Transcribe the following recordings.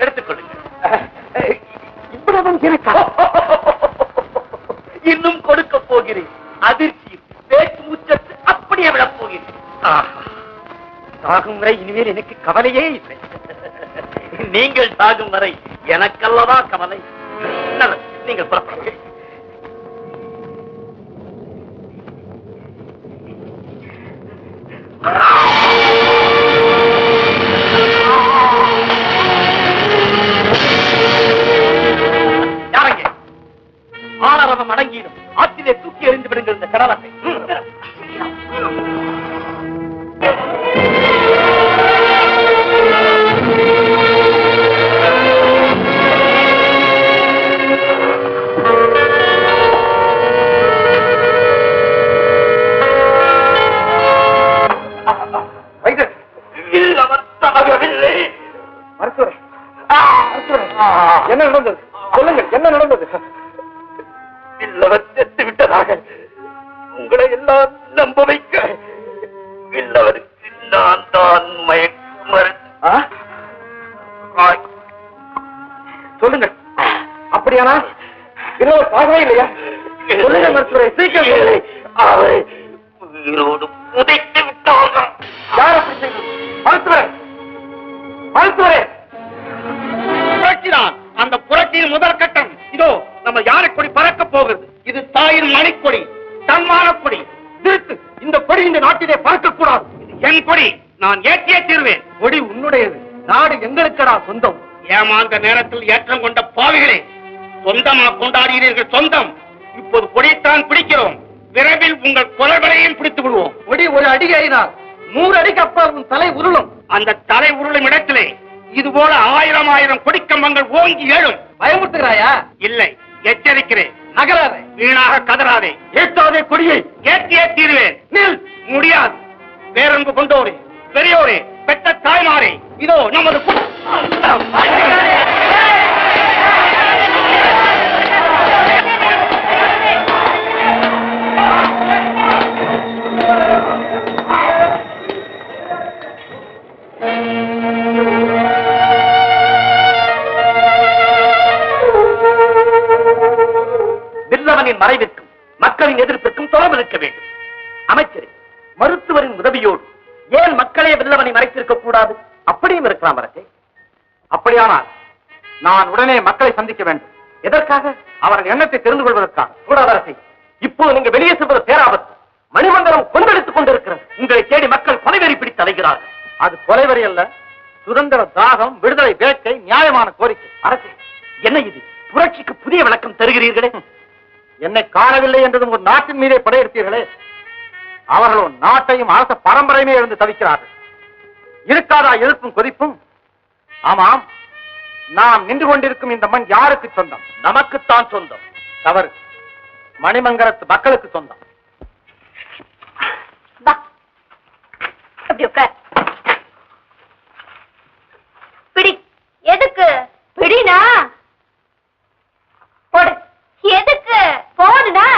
எடுத்துக்கொள்ளுங்க. இவ்வளவு இன்னும் கொடுக்க போகிறேன். அதிர்ச்சி பேச்சு மூச்சத்து அப்படியே விழப் போகிறேன். சாகும் வரை இனிமேல் எனக்கு கவலையே இல்லை. நீங்கள் சாகும் வரை எனக்கல்லவா கவலை. நீங்கள் புறப்படுங்க. யாரங்க ஆனரவம் அடங்கிடும் ஆற்றிலே தூக்கி எறிந்து விடுங்கள் இந்த கடலத்தை. என்ன நடந்தது? சொல்லுங்கள், என்ன நடந்தது? வில்லவர் செத்து விட்டதாக உங்களை எல்லாம் நம்ப வைக்க வில்லவருக்கு நான் தான் மயக்க மருந்து. சொல்லுங்கள், அப்படியானா வில்லவர் சாகவே இல்லையா? சொல்லுங்க மருத்துவரை, சீக்கிரம் இல்லை. அவரை உயிரோடு புதைத்து விட்டாங்க. யார் அப்படி செய்வது? மருத்துவரே, மருத்துவரே! அந்த புரட்சியின் முதல் கட்டம் இதோ நம்ம யானை கொடி பறக்க போகிறது. இது தாயின் மணிக்கொடி, தன்மான கொடி. திருத்து, இந்த கொடி இந்த நாட்டிலே பறக்கக்கூடாது. இது என் கொடி, நான் ஏற்றியே தீர்வேன். கொடி உன்னுடையது, நாடு எங்களுக்கடா சொந்தம். ஏமாந்த நேரத்தில் ஏற்றம் கொண்ட பாவிகளே, சொந்தமா கொண்டாடுகிறீர்கள் சொந்தம். இப்போது கொடித்தான் பிடிக்கிறோம், விரைவில் உங்கள் குரல்களையும் பிடித்து விடுவோம். கொடி ஒரு அடி ஏறினால் 100 அடிக்கு அப்பால் உன் தலை உருளும். அந்த தலை உருளும் இடத்திலே இதுபோல 1000 கொடிக்கம்பங்கள் ஓங்கி எழும். பயமுறுத்துகிறாயா? இல்லை, எச்சரிக்கிறேன். நகராதே, வீணாக கதறாதே. ஏற்றாதே கொடியை. ஏற்றியே தீருவேன். நில். முடியாது. பேரன்பு கொண்டோரே, பெரியோரே, பெற்ற தாய்மாரே, இதோ நமது மறைவிற்கும் மக்களின் எதிர்ப்பிற்கும் தொடர்பு இருக்க வேண்டும். அமைச்சரே, மருத்துவரின் உதவியோடு ஏன் மக்களே வில்லவனை மறைத்திருக்க கூடாது? அப்படியும் இருக்கலாம் அரசே. அப்படியானால் நான் உடனே மக்களை சந்திக்க வேண்டும். எதற்காக? அவர்கள் எண்ணத்தை தெரிந்து கொள்வதற்காக. கூடாது அரசே, இப்போது நீங்க வெளியே செல்வது பேராபத்து. மணிமண்டலம் கொந்தளித்துக் கொண்டிருக்கிறது. உங்களை தேடி மக்கள் கொலைவெறி பிடித்து அலைகிறார்கள். அது கொலைவெறி அல்ல, சுதந்திர தாகம், விடுதலை வேட்கை, நியாயமான கோரிக்கை. அரசே, என்ன இது? புரட்சிக்கு புதிய விளக்கம் தருகிறீர்களே. என்னை காணவில்லை என்றதும் ஒரு நாட்டின் மீதே படையெடுத்தீர்களே. அவர்களோ நாட்டையும் அரச பரம்பரையுமே இருந்து தவிக்கிறார்கள். இருக்காதா எதிர்ப்பும் கொதிப்பும்? ஆமாம், நாம் நின்று கொண்டிருக்கும் இந்த மண் யாருக்கு சொந்தம்? நமக்குத்தான் சொந்தம். தவறு, மணிமங்கலத்து மக்களுக்கு சொந்தம். பிடி. எதுக்கு பிடினா? போடு. எதுக்கு போடுனா?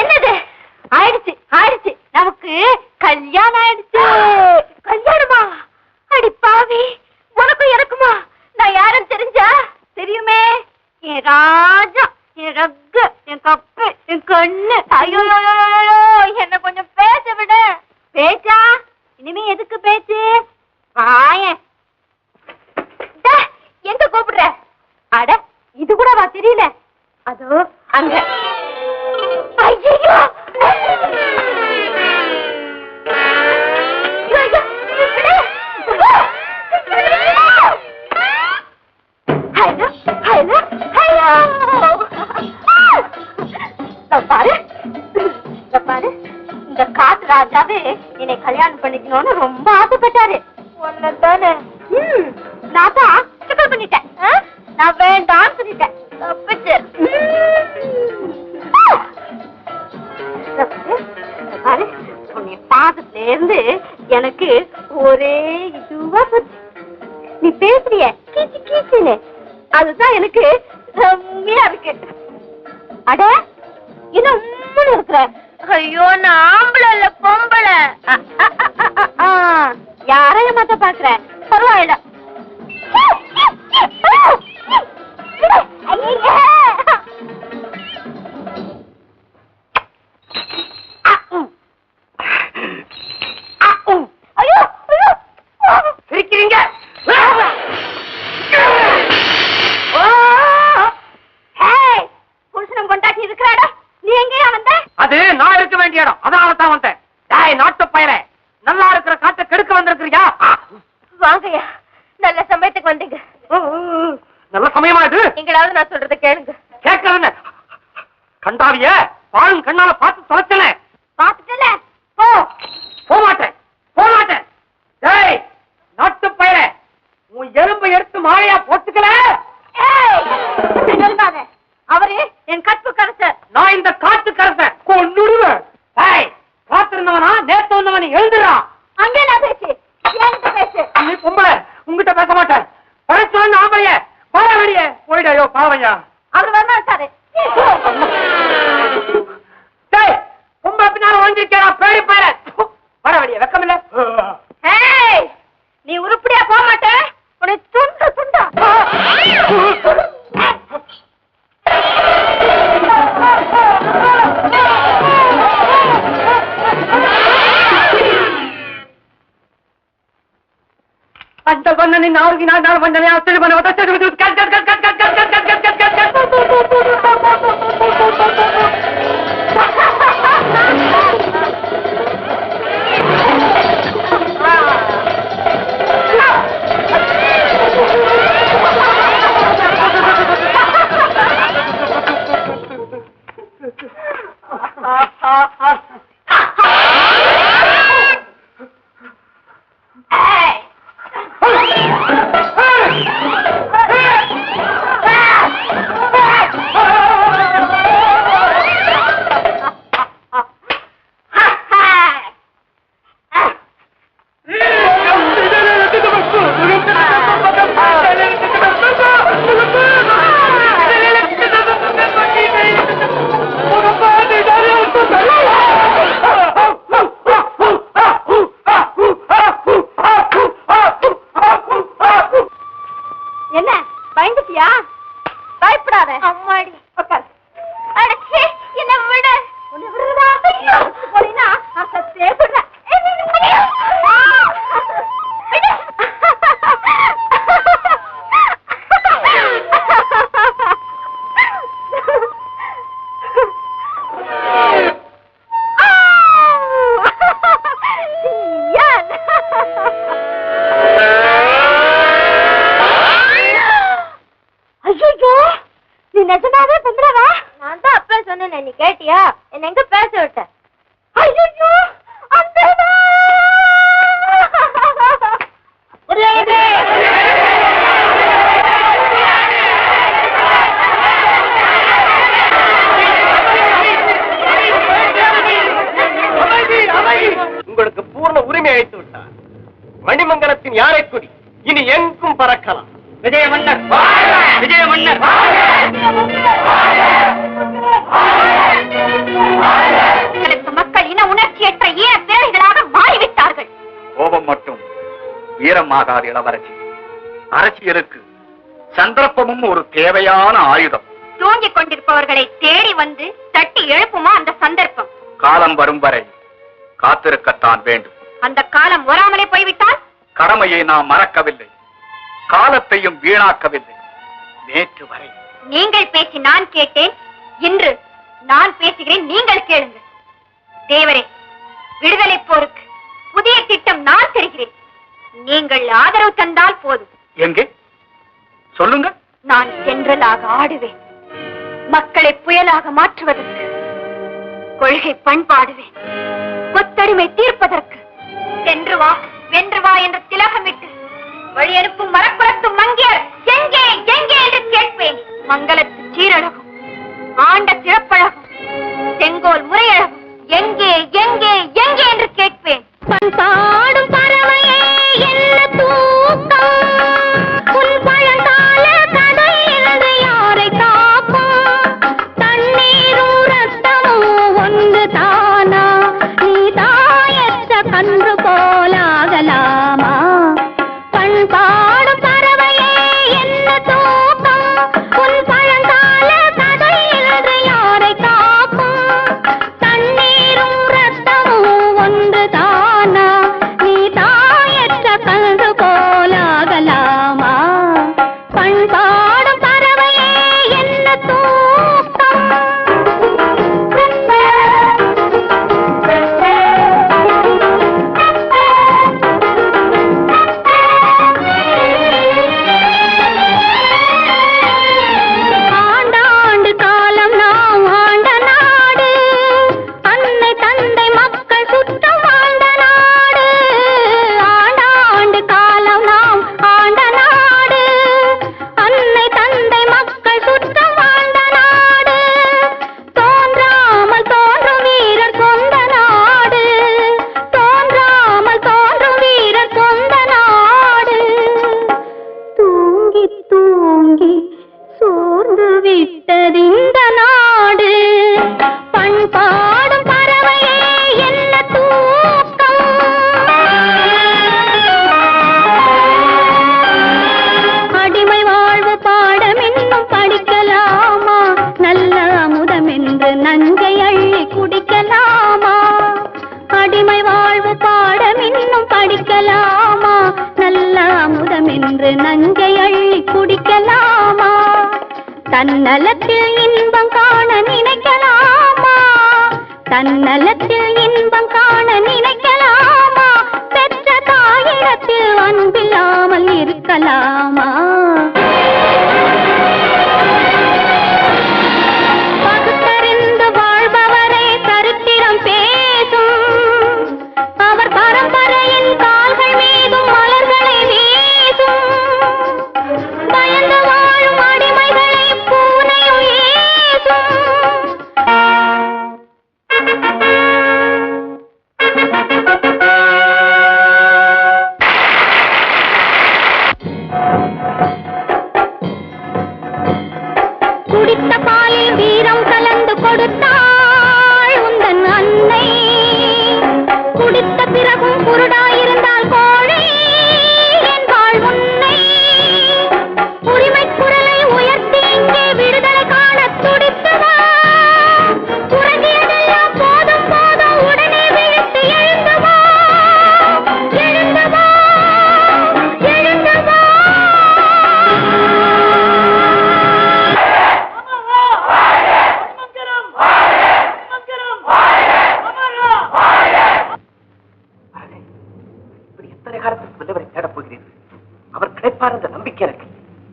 என்னது ஆயிடுச்சு? ஆயிடுச்சு, நமக்கு கல்யாணம் ஆயிடுச்சு. கல்யாணமா? அடி பாவி, உனக்கும் எனக்குமா? நான் யாரும் தெரிஞ்சா? தெரியுமே, என் ராஜா, என் ரக்கு, என் கப்பு, என் கண்ணு. ஐயோ, என்ன கொஞ்சம் பேச விடு. பேச்சா? இனிமே எதுக்கு பேச்சு? வாயேன். எங்க கூப்பிடுற? அட, இது கூட வா தெரியல. அதோ அங்க. ஐயோ, பாரு, இந்த காட்டு ராஜாவே என்னை கல்யாணம் பண்ணிக்கணும்னு ரொம்ப ஆசைப்பட்டாரு. ஒன்னதானே? நான் தான் சிக்கல் பண்ணிட்டேன். நான் வேண்டான்னு சொல்லிட்டேன். பாதத்துல இருந்து எனக்கு ஒரே இதுவா போச்சு. நீ பேசுறிய கீச்சு கீச்சுன்னு, அதுதான் எனக்கு செம்மையா இருக்கு. அட இன்னும் இருக்கிற. ஐயோ நான் ஆம்பளை இல்ல பொம்பளை. யாரையும் மாத்த பாக்குற? பரவாயில்ல. சிரிக்கிறீங்க? புருஷனம் கொண்டாட்டி இருக்கிறாடா, நீ எங்கேயா வந்த? அது நான் இருக்க வேண்டிய இடம், அதனால தான் வந்தேன். நாட்டு பயிர நல்லா இருக்கிற காட்டை கெடுக்க வந்திருக்கிறியா? வாங்கய்யா, நல்ல சமயத்துக்கு வந்தீங்க. நல்ல சமயமா இது? நீங்களாவது நான் சொல்றத கேளுங்க. கேட்கறேன்னு கண்டாவிய பாழும் கண்ணால பார்த்து தொலைச்சல. பாத்துட்டல போமாட்டேன் போமாட்டேன். டேய் நாட்டு பயிர, உன் எறும்பை எடுத்து மாலையா போட்டுக்கல. அவரு என் கற்பு கரசர். நான் இந்த காட்டு கரசன் கொன்னுடுவேன். காத்திருந்தவனா நேத்து வந்தவனை எழுந்துடா. அங்கே நான் பேசு, என்கிட்ட பேசு. நீ பொம்பளை, உங்ககிட்ட பேச மாட்டேன். படைச்சு ஆம்பளைய பாவடிய போயிடையோ பாவையா. அவர் வரமா சாரு. டேய் பொம்பளை பின்னால ஒழிஞ்சிருக்கா பேடி பயிர. வரவடிய வெக்கமில்ல. நீ உருப்படியா போக மாட்டேன், உன்னை துண்டு துண்டா. அந்த பண்ணனின் ஆறுகி நாள் பண்ணனே அத்தனை பண்ண என்ன பயந்துட்டியா? பயப்படாத. அம்மாடி உட்கார். அடச்சே என்ன விட. உன்னை விடுறதா? போறீனா அசத்தே விடுற. நீ நிஜமாவே பொம்பளவா? நான் தான் அப்ப சொன்னேன், நீ கேட்டியா? என்ன எங்க பேச விட்ட? ஐயோ அந்த உங்களுக்கு பூர்ண உரிமை அளித்து விட்டார். மணிமங்கலத்தின் யாரைக்குடி இனி எங்கும் பறக்கலாம். விஜய மன்னர் விஜய மன்னர். மக்கள் இன உணர்ச்சியற்ற ஈர பிறகுகளாக மாறிவிட்டார்கள். கோபம் மட்டும் வீரமாகாத இளவரசி. அரசியலுக்கு சந்தர்ப்பமும் ஒரு தேவையான ஆயுதம். தூங்கிக் கொண்டிருப்பவர்களை தேடி வந்து தட்டி எழுப்புமா அந்த சந்தர்ப்பம்? காலம் வரும் வரை காத்திருக்கத்தான் வேண்டும். அந்த காலம் வராமலே போய்விட்டால்? கடமையை நாம் மறக்கவில்லை, காலத்தையும் வீணாக்கவில்லை. நேற்று வரை நீங்கள் பேசி நான் கேட்டேன், இன்று நான் பேசுகிறேன், நீங்கள் கேளுங்கள். தேவரே, விடுதலை போருக்கு புதிய திட்டம் நான் தருகிறேன். நீங்கள் ஆதரவு தந்தால் போதும். எங்கே சொல்லுங்க. நான் தென்றலாக ஆடுவேன், மக்களை புயலாக மாற்றுவதற்கு. கொள்கை பண்பாடுவேன், கொத்தடிமை தீர்ப்பதற்கு. சென்று வா வென்று வா என்று திலகமிட்டு வழி அனுப்பும் மரக்குலத்து மங்கியர் எங்கே எங்கே என்று கேட்பேன். மங்களத்து சீரழகும் ஆண்ட சிறப்பழகும் செங்கோல் முறையழகும் எங்கே எங்கே எங்கே என்று கேட்பேன். குடிக்கலாமா? அடிமை வாழ்வு பாடம் இன்னும் படிக்கலாமா? நல்ல அமுதம் என்று நஞ்சை அள்ளி குடிக்கலாமா? தன்னலத்தில் இன்பம் காண நினைக்கலாமா? தன்னலத்தில் இன்பம் காண நினைக்கலாமா? பெற்ற தாயிடத்தில் அன்பில்லாமல் இருக்கலாமா? பகுத்தறிந்து வாழ்பவரை சரித்திரம் பேசும். அவர் பரம்பரையின் கால்கள் மீதும் மலர்களை வீசும். பயந்து வாழும் அடிமைகளை பூனையும் ஏசும். குடித்த பாலில் வீரம் கலந்து கொடுத்தாள் உந்தன் அன்னை. குடித்த பிறகும் குருடாயிருந்தால் கோழை என்பாள் உன்னை. உரிமை குரலை உயர்த்தி இங்கே விடுதலை காண துடித்தவா. உறங்கியதெல்லாம் போதும் போதும் உடனே விழித்து எழுந்தவா. எழுந்தவா, எழுந்தவா. இப்படி எத்தனை காலத்துக்கு விடுதலை தேடப் போகிறீர்கள்? அவர் கிடைப்பார் என்ற நம்பிக்கை எனக்கு.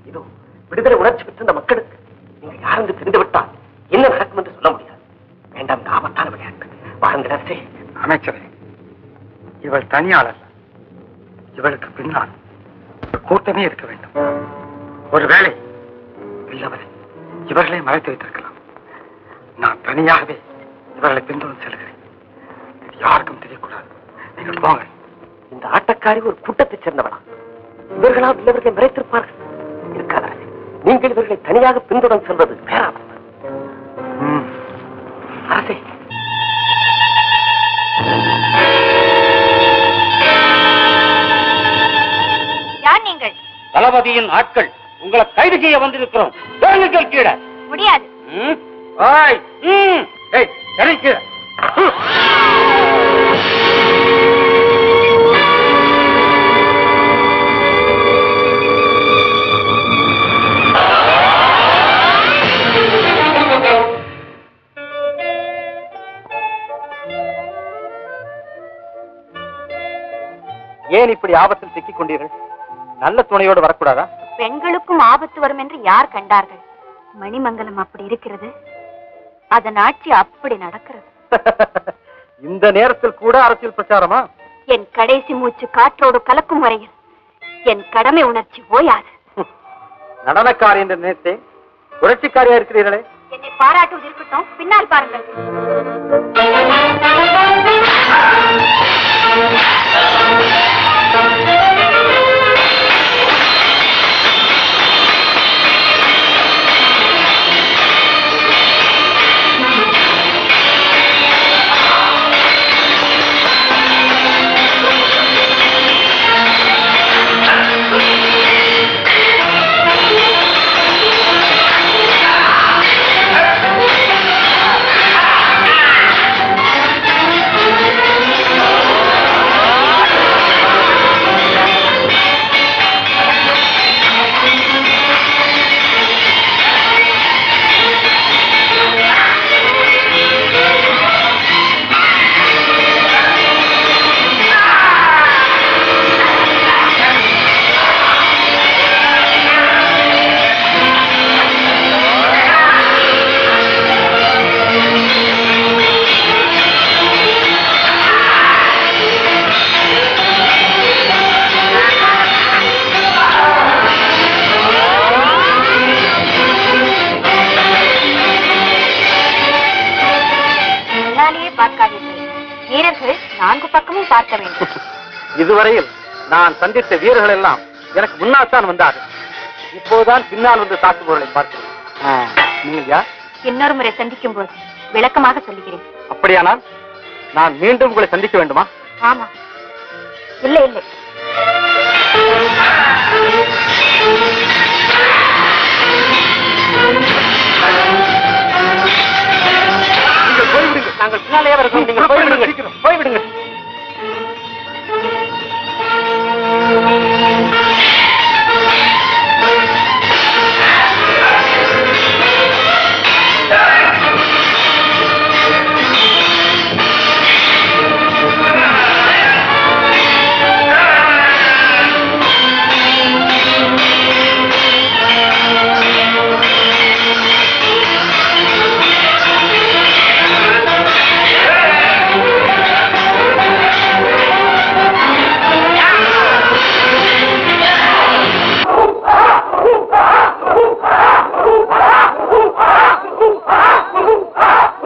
இதோ விடுதலை உணர்ச்சி பெற்ற மக்களுக்கு நீங்க யாரென்று தெரிந்துவிட்டால் என்ன நடக்கும் என்று சொல்ல முடியாது. வேண்டாம், இந்த ஆபத்தான விளையாட்டு. வாருங்கள் அரசே. அமைச்சரே, இவள் தனியாளர். இவளுக்கு பின்னால் ஒரு கூட்டமே இருக்க வேண்டும். ஒருவேளை இல்லவரை இவர்களை மறைத்து வைத்திருக்கலாம். நான் தனியாகவே இவர்களை பின்தொடர்ந்து செல்கிறேன். இது யாருக்கும் தெரியக்கூடாது. நீங்கள் போங்க. இந்த ஆட்டக்காரி ஒரு கூட்டத்தைச் சேர்ந்தவனா? இவர்களா இல்லவர்களை மறைத்திருப்பார்கள்? இருக்காத அரசே. நீங்கள் இவர்களை தனியாக பின்தொடர்ந்து செல்வது பேராபத்து. அரசே, யார் நீங்கள்? தளபதியின் ஆட்கள் உங்களை கைது செய்ய வந்திருக்கிறோம். கீழே முடியாது. ஏன் இப்படி ஆபத்தில் சிக்கிக் கொண்டீர்கள்? நல்ல துணையோடு வரக்கூடாதா? பெண்களுக்கும் ஆபத்து வரும் என்று யார் கண்டார்கள்? மணிமங்கலம் அப்படி இருக்கிறது. அதன் ஆட்சி அப்படி நடக்கிறது. இந்த நேரத்தில் கூட அரசியல் பிரச்சாரமா? என் கடைசி மூச்சு காற்றோடு கலக்கும் வரையில் என் கடமை உணர்ச்சி ஓயாது. நடனக்காரி என்று நினைத்தேன். புரட்சிக்காரியா இருக்கிறீர்களே. என்னை பாராட்டுவது இருக்கட்டும், பின்னால் பாருங்கள். பார்க்க வேண்டும். இதுவரையில் நான் சந்தித்த வீரர்கள் எல்லாம் எனக்கு முன்னால் தான் வந்தார்கள். இப்போதுதான் பின்னால் வந்து தாக்குபவர்களை பார்க்கிறேன். நீங்கள் யார்? இன்னொரு முறை சந்திக்கும் போது விளக்கமாக சொல்லுகிறேன். அப்படியானால் நான் மீண்டும் உங்களை சந்திக்க வேண்டுமா? ஆமா. இல்லை இல்லை, நீங்கள் போய்விடுங்கள். நாங்கள் பின்னாலேயே வருகிறோம். நீங்கள் போய்விடுங்கள், போய்விடுங்கள்.